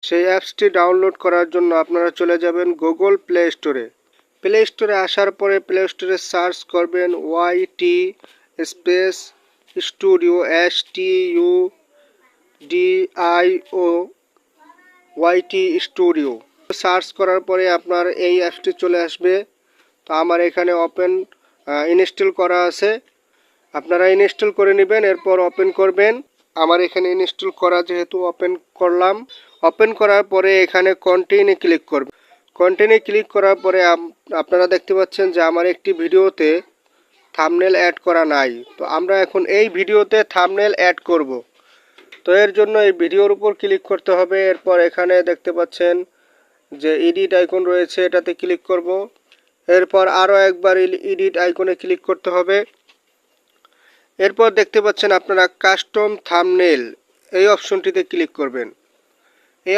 সেই অ্যাপসটি ডাউনলোড করার জন্য আপনারা চলে যাবেন গুগল প্লে স্টোরে। প্লে স্টোরে আসার পরে প্লে স্টোরে সার্চ করবেন YT space studio, STUDIO YT studio. Search করার পরে আপনার এই অ্যাপসটি চলে আসবে। তো আমার এখানে ইনস্টল করা আছে, আপনারা ইনস্টল করে নেবেন, এরপর ওপেন করবেন। আমার এখানে ইনস্টল করা যেহেতু ওপেন করলাম। ওপেন করার পরে এখানে কন্টিনিউ ক্লিক করবেন। কন্টিনিউ ক্লিক করার পরে আপনারা দেখতে পাচ্ছেন যে আমার একটি ভিডিওতে থাম্বনেল অ্যাড করা নাই। তো আমরা এখন এই ভিডিওতে থাম্বনেল অ্যাড করব। তো এর জন্য এই ভিডিওর উপর ক্লিক করতে হবে। এরপর এখানে দেখতে পাচ্ছেন যে এডিট আইকন রয়েছে, এটাতে ক্লিক করব। এরপর আরও একবার এডিট আইকনে ক্লিক করতে হবে। এরপর দেখতে পাচ্ছেন আপনারা কাস্টম থাম্বনেল, এই অপশনটিতে ক্লিক করবেন। এই